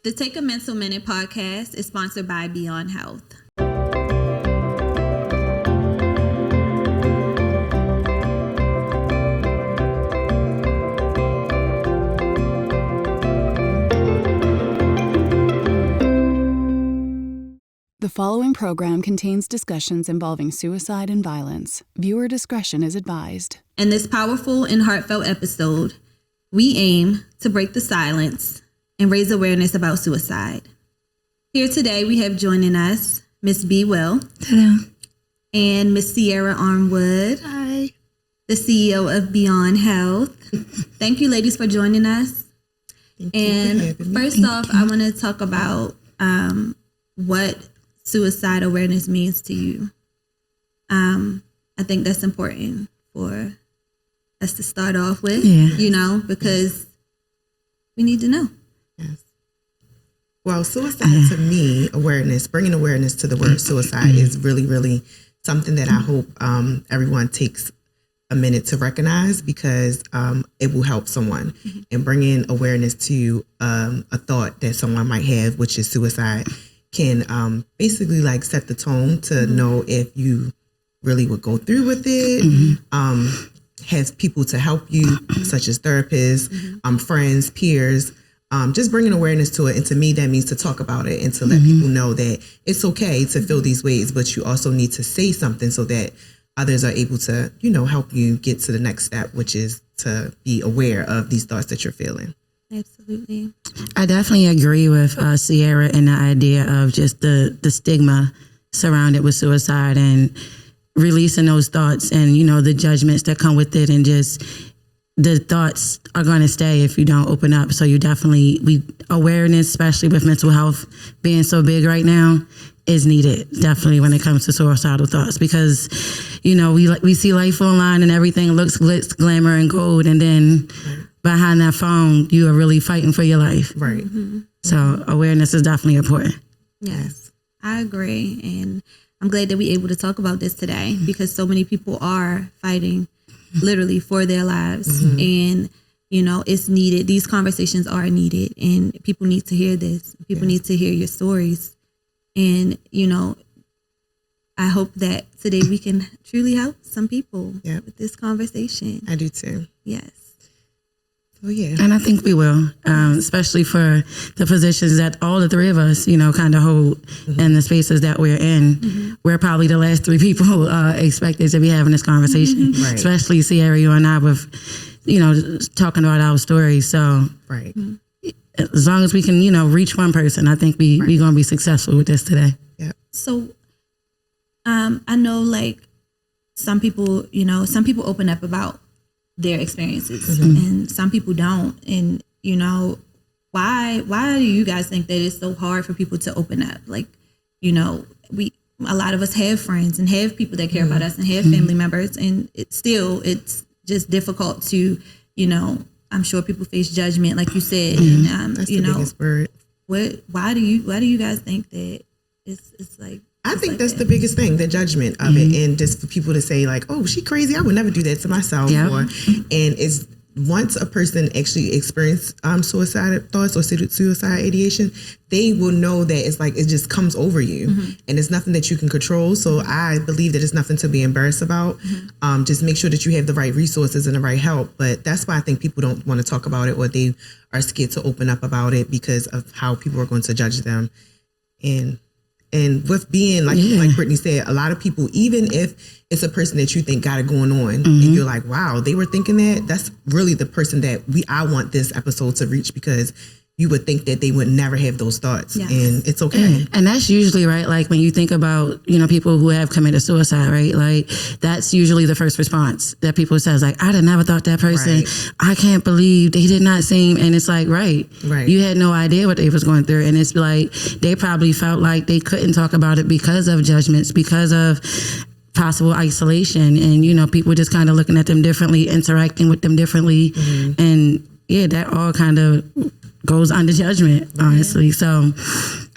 The Take a Mental Minute podcast is sponsored by Beyond Health. The following program contains discussions involving suicide and violence. Viewer discretion is advised. In this powerful and heartfelt episode, we aim to break the silence and raise awareness about suicide. Here today, we have joining us Miss B. Will. Hello. And Miss Sierra Armwood. Hi. The CEO of Beyond Health. Thank you, ladies, for joining us. And first off, I want to talk about what suicide awareness means to you. I think that's important for us to start off with, because we need to know. Yes. Well, suicide to me, bringing awareness to the word suicide is really, really something that I hope everyone takes a minute to recognize, because it will help someone. And bringing awareness to a thought that someone might have, which is suicide, can basically like set the tone to know if you really would go through with it. Have people to help you, such as therapists, friends, peers. Just bringing awareness to it. And to me, that means to talk about it and to let people know that it's okay to feel these ways, but you also need to say something so that others are able to, help you get to the next step, which is to be aware of these thoughts that you're feeling. Absolutely. I definitely agree with Sierra and the idea of just the stigma surrounded with suicide and releasing those thoughts and, the judgments that come with it, and just the thoughts are going to stay if you don't open up. So awareness, especially with mental health being so big right now, is needed definitely when it comes to suicidal thoughts, because, we see life online and everything looks glitz, glamour, and gold. And then behind that phone, you are really fighting for your life. Right. So awareness is definitely important. Yes, I agree. And I'm glad that we're able to talk about this today, because so many people are fighting literally for their lives. And, it's needed. These conversations are needed, and people need to hear this. People need to hear your stories. And, I hope that today we can truly help some people with this conversation. I do too. Yes. Oh, yeah. And I think we will, especially for the positions that all the three of us, kind of hold in the spaces that we're in. We're probably the last three people expected to be having this conversation, especially Sierra, you and I, with, talking about our stories. So as long as we can, reach one person, I think we're going to be successful with this today. Yeah. So I know, like, some people open up about their experiences and some people don't. And, why do you guys think that it's so hard for people to open up? Like, a lot of us have friends and have people that care about us and have family members, and it's just difficult to, I'm sure people face judgment, like you said. And, that's the biggest word. Why do you guys think that it's like, I think that's the biggest thing, the judgment of it, and just for people to say like, "Oh, she crazy. I would never do that to myself." And it's once a person actually experiences suicide thoughts or suicide ideation, they will know that it's like it just comes over you, and it's nothing that you can control. So I believe that it's nothing to be embarrassed about. Just make sure that you have the right resources and the right help. But that's why I think people don't want to talk about it, or they are scared to open up about it because of how people are going to judge them. And with being like Brittany said, a lot of people, even if it's a person that you think got it going on, and you're like, wow, they were thinking that, that's really the person that I want this episode to reach, because you would think that they would never have those thoughts. Yes. And it's okay. Yeah. And that's usually, right, like when you think about, people who have committed suicide, right? Like that's usually the first response that people says, like, I'd have never thought that person, I can't believe they did not seem, and it's like, right. You had no idea what they was going through. And it's like, they probably felt like they couldn't talk about it because of judgments, because of possible isolation, and, people just kind of looking at them differently, interacting with them differently. And that all kind of goes under judgment, honestly. So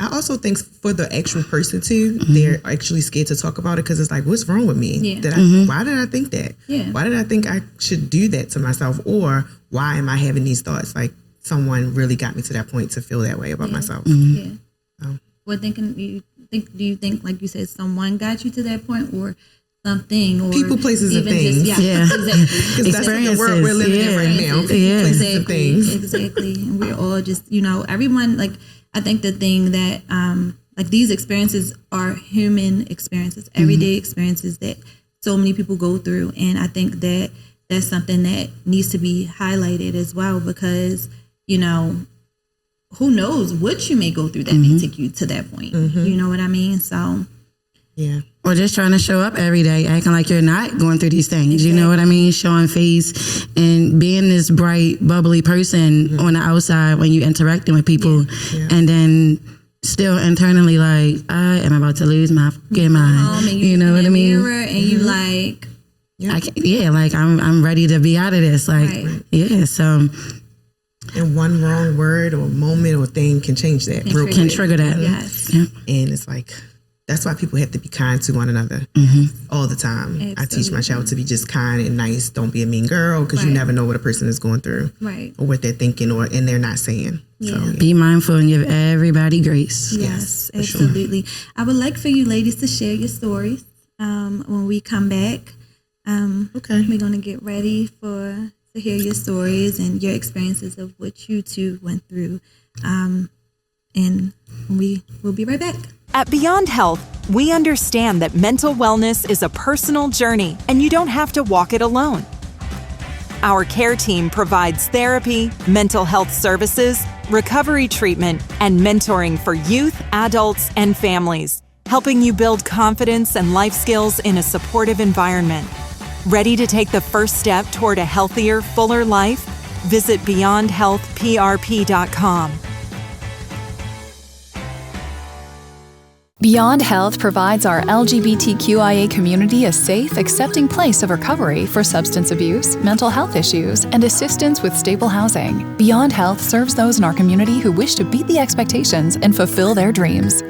I also think for the actual person too, they're actually scared to talk about it, because it's like, what's wrong with me? Why did I think that? Why did I think I should do that to myself? Or why am I having these thoughts? Like, someone really got me to that point to feel that way about myself. Yeah. Oh. What do you think, like you said, someone got you to that point, or something, or People, places, and even things. Just, yeah, exactly. Because that's the world we're living in right now. People, places, and things. Exactly. And we're all just, everyone, like, I think the thing that, like, these experiences are human experiences, everyday experiences that so many people go through. And I think that that's something that needs to be highlighted as well, because, who knows what you may go through that may take you to that point. You know what I mean? So, yeah. Or just trying to show up every day, acting like you're not going through these things. Exactly. You know what I mean? Showing face and being this bright, bubbly person on the outside when you're interacting with people. Yeah. And then still internally like, I am about to lose my fucking mind. You know what I mean? And you like... I'm ready to be out of this. Like, so... And one wrong word or moment or thing can change that. Can trigger that. Yes. Yeah. And it's like, that's why people have to be kind to one another all the time. Absolutely. I teach my child to be just kind and nice. Don't be a mean girl, because you never know what a person is going through, or what they're thinking, and they're not saying. Yeah. So, be mindful and give everybody grace. Yes, absolutely. Sure. I would like for you ladies to share your stories when we come back. Okay. We're going to get ready to hear your stories and your experiences of what you two went through. And we will be right back. At Beyond Health, we understand that mental wellness is a personal journey and you don't have to walk it alone. Our care team provides therapy, mental health services, recovery treatment, and mentoring for youth, adults, and families, helping you build confidence and life skills in a supportive environment. Ready to take the first step toward a healthier, fuller life? Visit BeyondHealthPRP.com. Beyond Health provides our LGBTQIA community a safe, accepting place of recovery for substance abuse, mental health issues, and assistance with stable housing. Beyond Health serves those in our community who wish to beat the expectations and fulfill their dreams.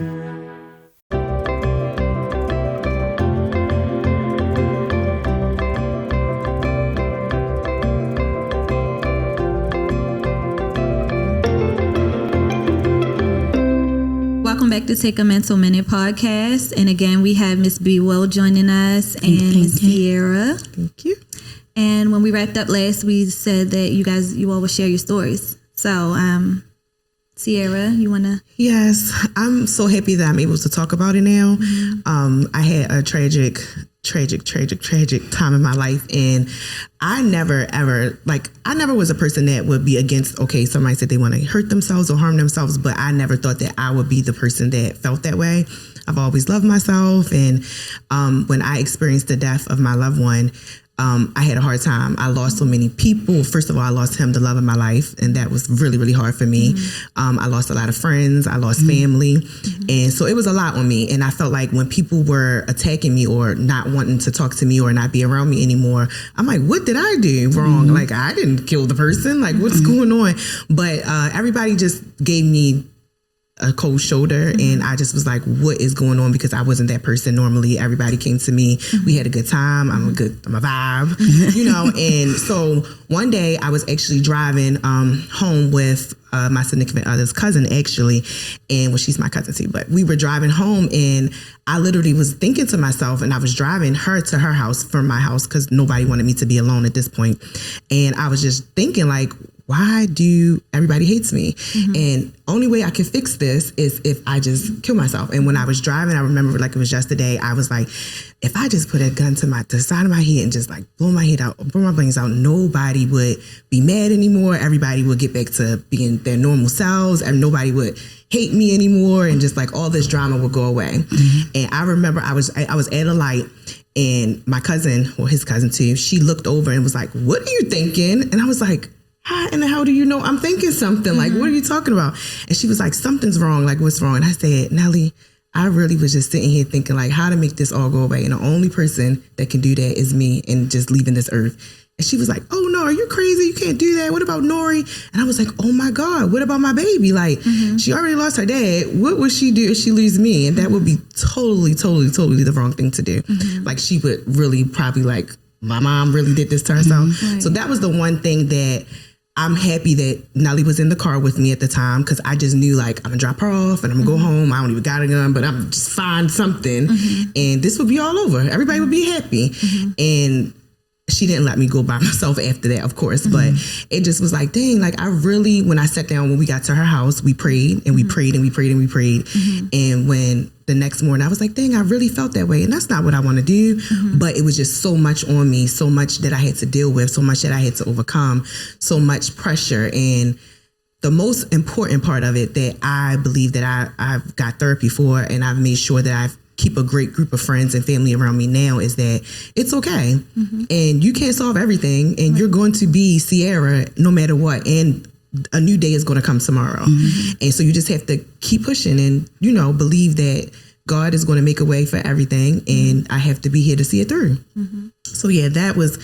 Back to Take a Mental Minute podcast, and again we have Miss B. Will joining us and Miss Sierra. Thank you. And when we wrapped up last, we said that you all would share your stories. So, Sierra, you wanna? Yes, I'm so happy that I'm able to talk about it now. I had a tragic time in my life, and I never was a person that would be against, somebody said they want to hurt themselves or harm themselves, but I never thought that I would be the person that felt that way. I've always loved myself, and when I experienced the death of my loved one, I had a hard time. I lost so many people. First of all, I lost him, the love of my life, and that was really, really hard for me. I lost a lot of friends. I lost family. And so it was a lot on me. And I felt like when people were attacking me or not wanting to talk to me or not be around me anymore, I'm like, what did I do wrong? Like, I didn't kill the person. Like, what's going on? But everybody just gave me a cold shoulder, and I just was like, what is going on? Because I wasn't that person. Normally everybody came to me, we had a good time, I'm a vibe, and so one day I was actually driving home with my significant other's cousin, actually, and she's my cousin too, but we were driving home, and I literally was thinking to myself, and I was driving her to her house from my house because nobody wanted me to be alone at this point, and I was just thinking, like, why do everybody hates me? And only way I can fix this is if I just kill myself. And when I was driving, I remember like it was yesterday, I was like, if I just put a gun to the side of my head and just like blow my head out, blow my brains out, nobody would be mad anymore. Everybody would get back to being their normal selves, and nobody would hate me anymore. And just like all this drama would go away. And I remember I was at a light, and my cousin, or his cousin too, she looked over and was like, what are you thinking? And I was like, how in the hell do you know I'm thinking something? Like, what are you talking about? And she was like, something's wrong. Like, what's wrong? And I said, Nellie, I really was just sitting here thinking like how to make this all go away. And the only person that can do that is me, and just leaving this earth. And she was like, oh no, are you crazy? You can't do that. What about Nori? And I was like, oh my God, what about my baby? Like, she already lost her dad. What would she do if she loses me? And that would be totally the wrong thing to do. Like, she would really probably like, my mom really did this to herself. So that was the one thing that I'm happy that Nelly was in the car with me at the time, because I just knew, like, I'm gonna drop her off and I'm gonna go home. I don't even got a gun, but I'm just find something, and this would be all over. Everybody would be happy. And she didn't let me go by myself after that, of course, but it just was like, dang, like, I really, when I sat down, when we got to her house, we prayed and we prayed and we prayed and we prayed. And when the next morning, I was like, dang, I really felt that way. And that's not what I want to do. But it was just so much on me, so much that I had to deal with, so much that I had to overcome, so much pressure. And the most important part of it that I believe that I've got therapy for, and I've made sure that I've keep a great group of friends and family around me now, is that it's okay. And you can't solve everything, and you're going to be Sierra no matter what. And a new day is going to come tomorrow. And so you just have to keep pushing and, you know, believe that God is going to make a way for everything, and I have to be here to see it through. So yeah, that was,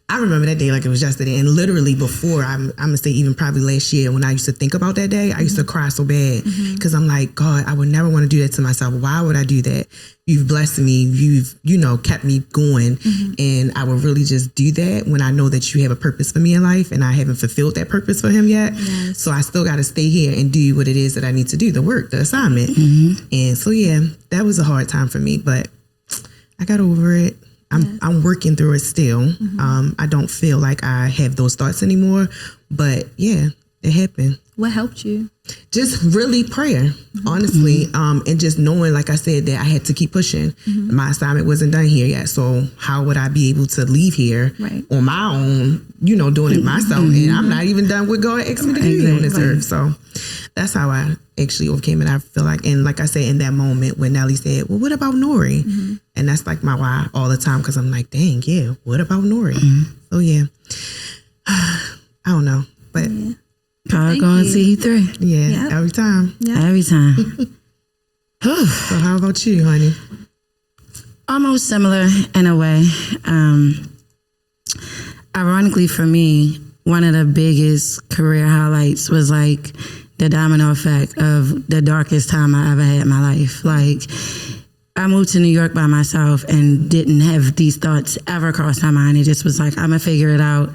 I remember that day like it was yesterday. And literally before, I'm gonna say even probably last year, when I used to think about that day, I used to cry so bad, because I'm like, God, I would never want to do that to myself. Why would I do that? You've blessed me. You've, you know, kept me going. And I would really just do that when I know that you have a purpose for me in life, and I haven't fulfilled that purpose for him yet. So I still got to stay here and do what it is that I need to do, the work, the assignment. And so yeah, that was a hard time for me, but I got over it. I'm working through it still. I don't feel like I have those thoughts anymore, but yeah, it happened. What helped you? Just really prayer, honestly. And just knowing, like I said, that I had to keep pushing. My assignment wasn't done here yet. So how would I be able to leave here on my own, you know, doing it myself? And I'm not even done what God asked me to do on this earth. So that's how I actually overcame it. I feel like, and like I said, in that moment when Nelly said, well, what about Nori? And that's like my why all the time, because I'm like, dang, yeah, what about Nori? So yeah, I don't know, but God going to see you through. Yeah, every time. Every time. So how about you, honey? Almost similar in a way. Ironically for me, one of the biggest career highlights was like the domino effect of the darkest time I ever had in my life. Like, I moved to New York by myself and didn't have these thoughts ever cross my mind. It just was like, I'm going to figure it out.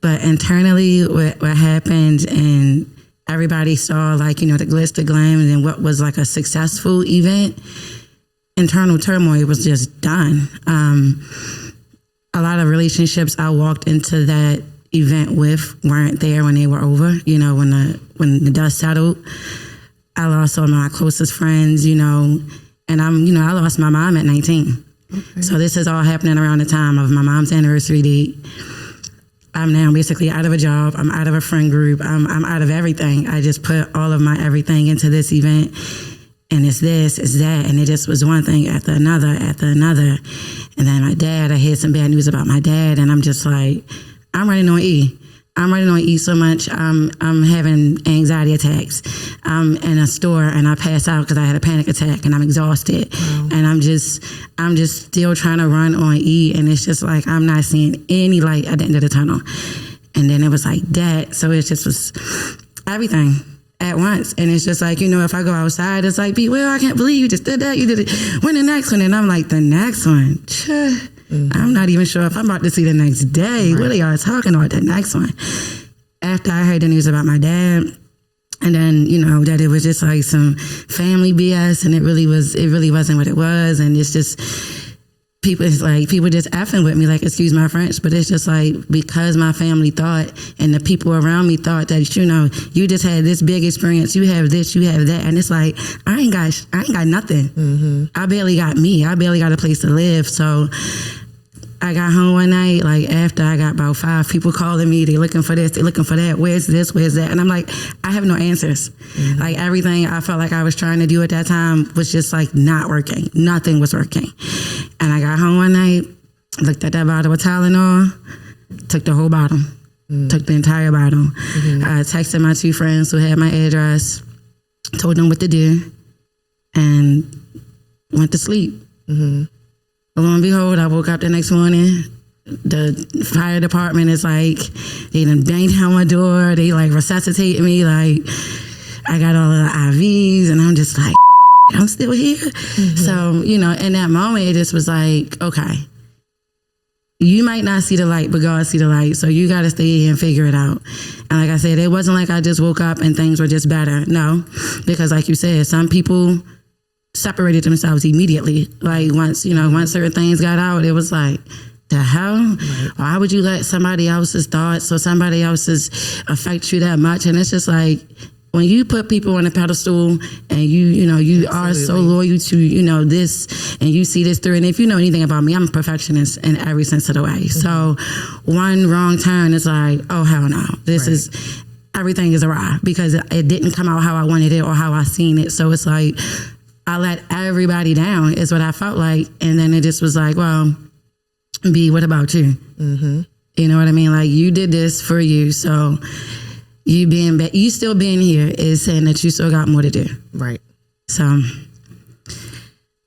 But internally, what happened, and everybody saw, like, you know, the glitz, the glam, and what was like a successful event, internal turmoil was just done. A lot of relationships I walked into that event with weren't there when they were over. You know, when the dust settled, I lost some of my closest friends, you know, and I lost my mom at 19. So this is all happening around the time of my mom's anniversary date. I'm now basically out of a job. I'm out of a friend group. I'm out of everything. I just put all of my everything into this event, and it's this, it's that, and it just was one thing after another, after another. And then my dad, I heard some bad news about my dad, and I'm just like, I'm running on E. I'm running on E so much. I'm having anxiety attacks. I'm in a store and I pass out because I had a panic attack, and I'm exhausted. And I'm just still trying to run on E, and it's just like I'm not seeing any light at the end of the tunnel. And then it was like that. So it just was everything at once. And it's just like, you know, if I go outside, it's like, well, I can't believe you just did that. You did it. When the next one? And I'm like, the next one? I'm not even sure if I'm about to see the next day. What are y'all talking about, the next one? After I heard the news about my dad, and then, you know, that it was just like some family BS, and it really wasn't what it was. And it's just, people just effing with me, like, excuse my French, but it's just like, because my family thought, and the people around me thought that, you know, you just had this big experience, you have this, you have that, and it's like, I ain't got nothing. I barely got me. I barely got a place to live. So I got home one night, like, after I got about 5 people calling me, they looking for this, they looking for that, where's this, where's that? And I'm like, I have no answers. Like, everything I felt like I was trying to do at that time was just like not working. Nothing was working. And I got home one night, looked at that bottle of Tylenol, took the whole bottle, took the entire bottle. I texted my 2 friends who had my address, told them what to do, and went to sleep. Lo and behold, I woke up the next morning. The fire department is like, they done banged down my door. They like resuscitate me. Like, I got all of the IVs, and I'm just like, I'm still here. So, you know, in that moment, it just was like, okay, you might not see the light, but God see the light. So you got to stay here and figure it out. And like I said, it wasn't like I just woke up and things were just better. No, because like you said, some people separated themselves immediately. Like once certain things got out, it was like, the hell? Right. Why would you let somebody else's thoughts or somebody else's affect you that much? And it's just like, when you put people on a pedestal and you Absolutely. Are so loyal to, this, and you see this through, and if you know anything about me, I'm a perfectionist in every sense of the way. So one wrong turn is like, oh, hell no. This is, everything is awry because it didn't come out how I wanted it or how I seen it. So it's like, I let everybody down is what I felt like. And then it just was like, well, B, what about you? Mm-hmm. You know what I mean? Like, you did this for you, so you still being here is saying that you still got more to do. Right. So.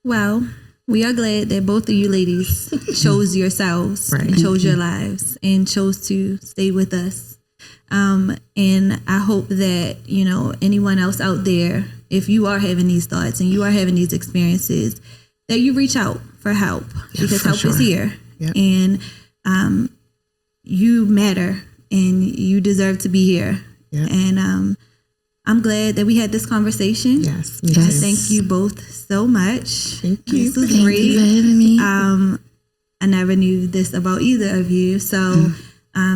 Well, we are glad that both of you ladies chose yourselves and chose your lives and chose to stay with us. And I hope that, anyone else out there, if you are having these thoughts and you are having these experiences, that you reach out for help because help is here. Yep. And you matter and you deserve to be here. Yep. And I'm glad that we had this conversation. Yes. Thank you both so much. Thank you. This was great. You for having me. I never knew this about either of you. So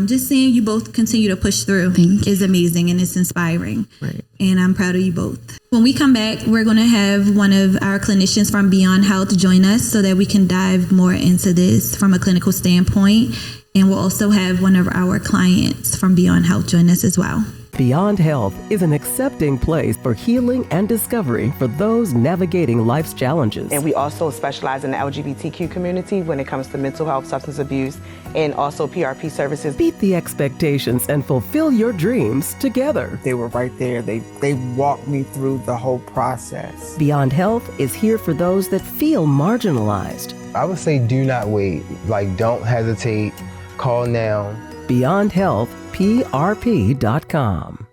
just seeing you both continue to push through is amazing and it's inspiring. Right. And I'm proud of you both. When we come back, we're going to have one of our clinicians from Beyond Health join us so that we can dive more into this from a clinical standpoint. And we'll also have one of our clients from Beyond Health join us as well. Beyond Health is an accepting place for healing and discovery for those navigating life's challenges. And we also specialize in the LGBTQ community when it comes to mental health, substance abuse, and also PRP services. Beat the expectations and fulfill your dreams together. They were right there. They walked me through the whole process. Beyond Health is here for those that feel marginalized. I would say do not wait. Like, don't hesitate. Call now. Beyond Health, PRP.com.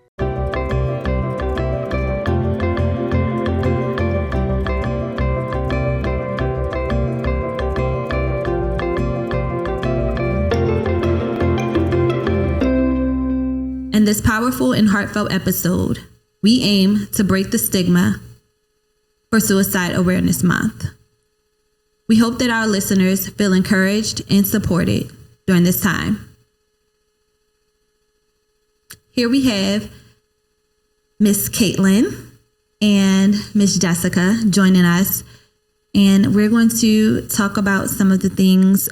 In this powerful and heartfelt episode, we aim to break the stigma for Suicide Awareness Month. We hope that our listeners feel encouraged and supported during this time. Here we have Miss Caitlin and Miss Jessica joining us, and we're going to talk about some of the things.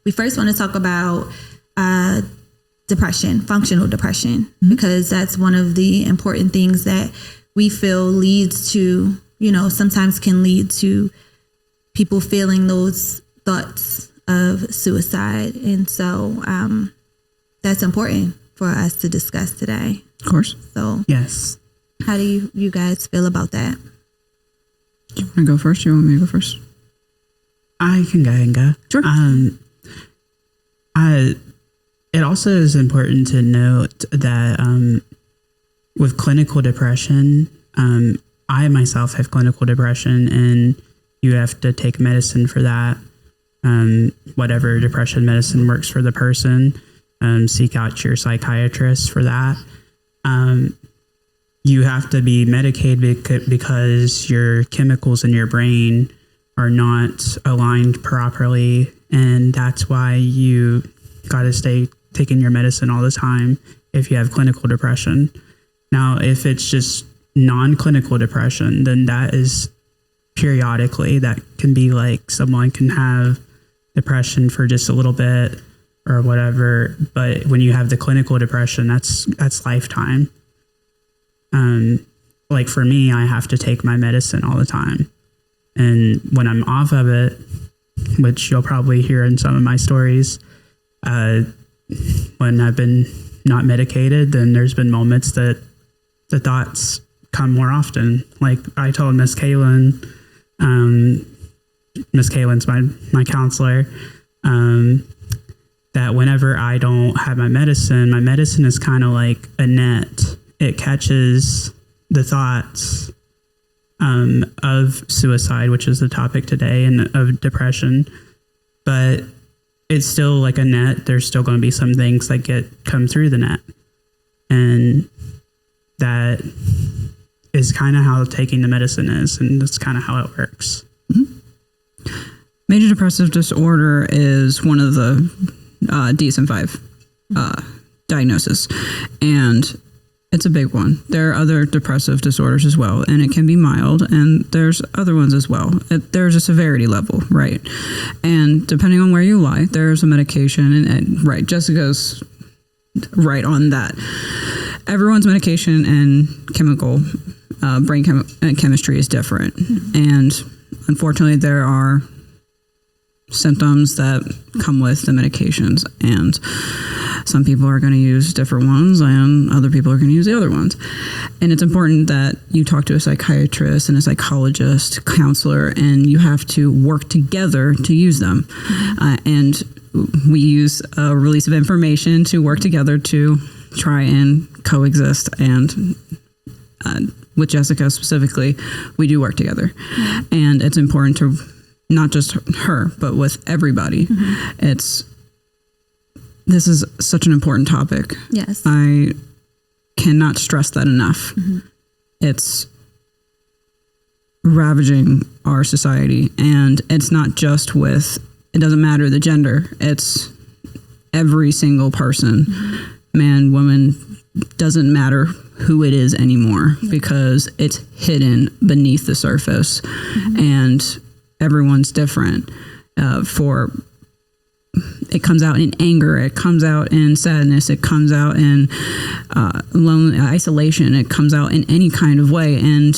We first want to talk about depression, functional depression, because that's one of the important things that we feel leads to, sometimes can lead to people feeling those thoughts of suicide. And so that's important for us to discuss today. Of course. So yes. How do you guys feel about that? You want to go first? You want me to go first? I can go and go. Sure. It also is important to note that with clinical depression, I myself have clinical depression, and you have to take medicine for that. Whatever depression medicine works for the person. Seek out your psychiatrist for that. You have to be medicated because your chemicals in your brain are not aligned properly, and that's why you got to stay taking your medicine all the time if you have clinical depression. Now, if it's just non-clinical depression, then that is periodically. That can be like someone can have depression for just a little bit or whatever, but when you have the clinical depression, that's lifetime. Like for me, I have to take my medicine all the time, and when I'm off of it, which you'll probably hear in some of my stories, when I've been not medicated, then there's been moments that the thoughts come more often. Like I told Miss Kaylin, Miss Kaylin's my counselor, that whenever I don't have my medicine is kind of like a net. It catches the thoughts of suicide, which is the topic today, and of depression. But it's still like a net. There's still going to be some things that come through the net. And that is kind of how taking the medicine is. And that's kind of how it works. Mm-hmm. Major depressive disorder is one of the DSM-5 diagnoses. And it's a big one. There are other depressive disorders as well, and it can be mild, and there's other ones as well. There's a severity level, right? And depending on where you lie, there's a medication, and right, Jessica's right on that. Everyone's medication and chemical, brain chemistry is different. And unfortunately, there are symptoms that come with the medications, and some people are going to use different ones and other people are going to use the other ones. And it's important that you talk to a psychiatrist and a psychologist, counselor, and you have to work together to use them. And we use a release of information to work together to try and coexist. And with Jessica specifically, we do work together. And it's important to not just her, but with everybody. This is such an important topic. Yes. I cannot stress that enough. It's ravaging our society, and it's not just with, it doesn't matter the gender, it's every single person, man, woman, doesn't matter who it is anymore, because it's hidden beneath the surface. And everyone's different. It comes out in anger, it comes out in sadness, it comes out in lonely isolation, it comes out in any kind of way. And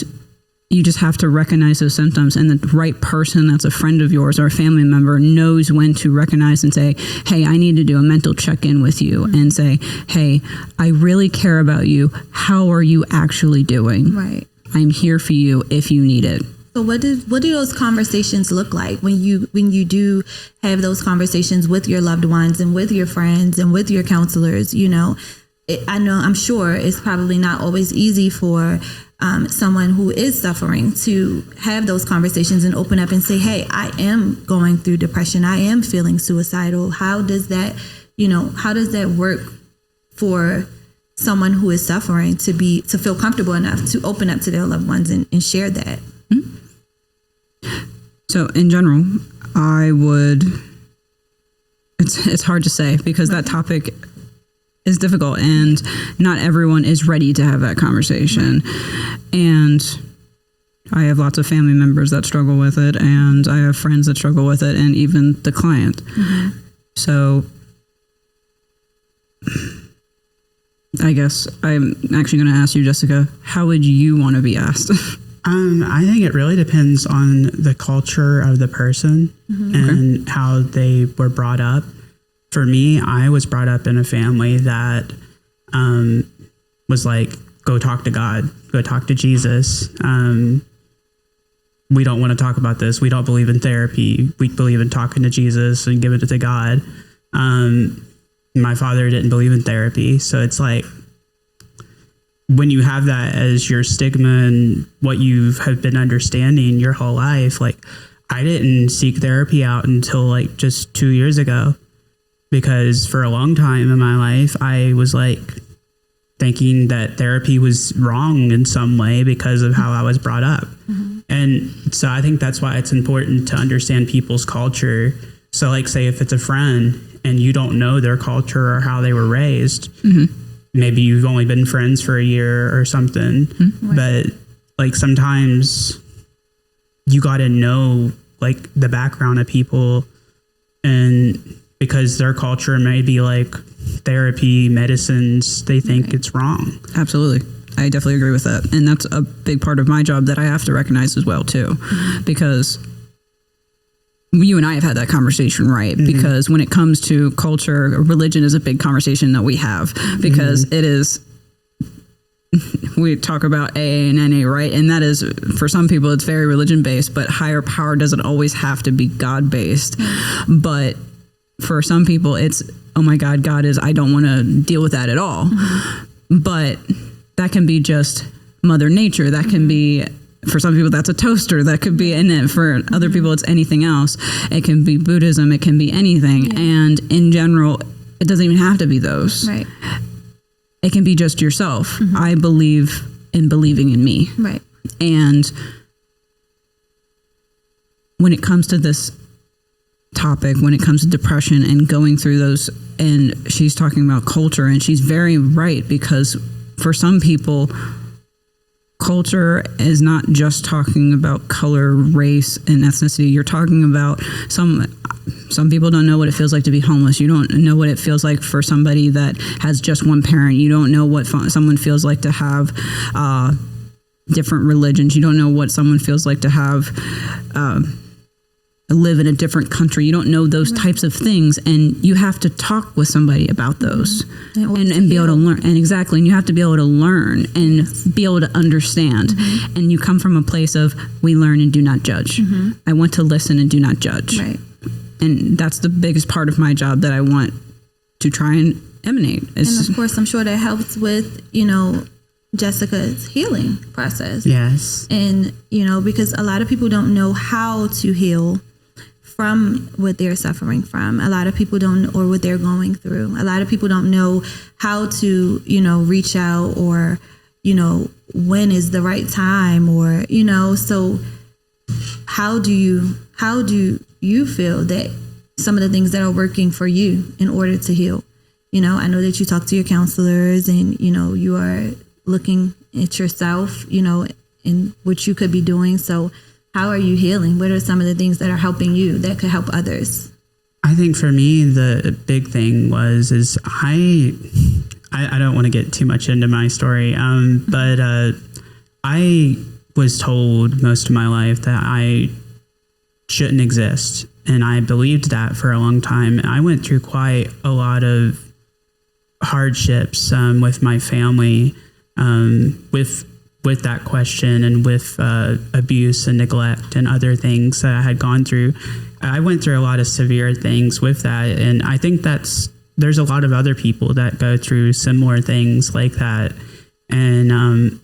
you just have to recognize those symptoms, and the right person that's a friend of yours or a family member knows when to recognize and say, hey, I need to do a mental check-in with you and say, hey, I really care about you. How are you actually doing? Right. I'm here for you if you need it. So what do those conversations look like when you do have those conversations with your loved ones and with your friends and with your counselors? You know, I'm sure it's probably not always easy for someone who is suffering to have those conversations and open up and say, hey, I am going through depression. I am feeling suicidal. How does that work for someone who is suffering to feel comfortable enough to open up to their loved ones and share that? So in general, it's hard to say because that topic is difficult and not everyone is ready to have that conversation. And I have lots of family members that struggle with it, and I have friends that struggle with it, and even the client. So I guess I'm actually going to ask you, Jessica, how would you want to be asked? I think it really depends on the culture of the person and how they were brought up. For me, I was brought up in a family that was like, go talk to God, go talk to Jesus. We don't want to talk about this. We don't believe in therapy. We believe in talking to Jesus and giving it to God. My father didn't believe in therapy. So it's like, when you have that as your stigma and what you have been understanding your whole life, like I didn't seek therapy out until like just 2 years ago, because for a long time in my life, I was like thinking that therapy was wrong in some way because of how I was brought up. And so I think that's why it's important to understand people's culture. So like, say if it's a friend and you don't know their culture or how they were raised, maybe you've only been friends for a year or something, but like sometimes you got to know like the background of people, and because their culture may be like therapy, medicines, they think it's wrong. Absolutely. I definitely agree with that. And that's a big part of my job that I have to recognize as well too, because you and I have had that conversation, right? Because when it comes to culture, religion is a big conversation that we have, because it is, we talk about AA and NA, right? And that is, for some people, it's very religion based, but higher power doesn't always have to be God based. But for some people, it's, oh my God, God is, I don't want to deal with that at all. But that can be just Mother Nature. That can be for some people, that's a toaster that could be in it. For other people, it's anything else. It can be Buddhism. It can be anything. Yeah. And in general, it doesn't even have to be those. Right. It can be just yourself. I believe in believing in me. Right. And when it comes to this topic, when it comes to depression and going through those, and she's talking about culture, and she's very right, because for some people, culture is not just talking about color, race, and ethnicity. You're talking about some people don't know what it feels like to be homeless. You don't know what it feels like for somebody that has just one parent. You don't know what someone feels like to have different religions. You don't know what someone feels like to have live in a different country. You don't know those types of things, and you have to talk with somebody about those and be able to learn. And exactly, and you have to be able to learn and be able to understand. And you come from a place of, we learn and do not judge. I want to listen and do not judge. Right. And that's the biggest part of my job that I want to try and emanate. And of course, I'm sure that helps with, Jessica's healing process. Yes. And, because a lot of people don't know how to heal from what they're suffering from. A lot of people don't, or what they're going through. A lot of people don't know how to, reach out, or, when is the right time, or, so how do you feel that some of the things that are working for you in order to heal? I know that you talk to your counselors, and, you are looking at yourself, and what you could be doing. So how are you healing? What are some of the things that are helping you that could help others? I think for me, the big thing is I don't want to get too much into my story, but I was told most of my life that I shouldn't exist. And I believed that for a long time. I went through quite a lot of hardships with my family, with that question, and with abuse and neglect and other things that I had gone through. I went through a lot of severe things with that. And I think there's a lot of other people that go through similar things like that. And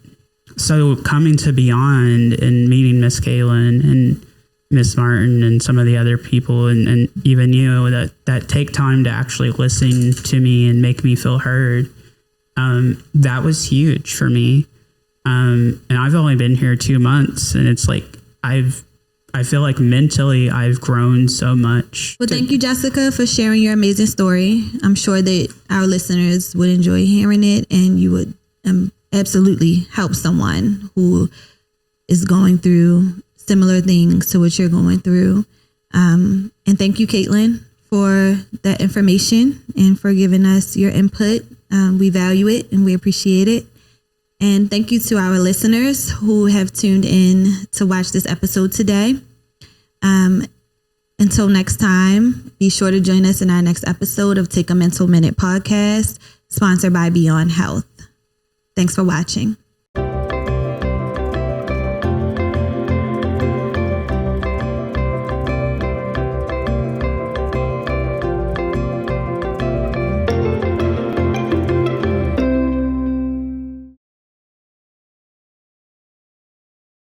so coming to Beyond and meeting Miss Kaylin and Miss Martin and some of the other people, and even you, that take time to actually listen to me and make me feel heard, that was huge for me. And I've only been here 2 months, and it's like I feel like mentally I've grown so much. Well, thank you, Jessica, for sharing your amazing story. I'm sure that our listeners would enjoy hearing it, and you would absolutely help someone who is going through similar things to what you're going through. And thank you, Caitlin, for that information and for giving us your input. We value it and we appreciate it. And thank you to our listeners who have tuned in to watch this episode today. Until next time, be sure to join us in our next episode of Take a Mental Minute podcast, sponsored by Beyond Health. Thanks for watching.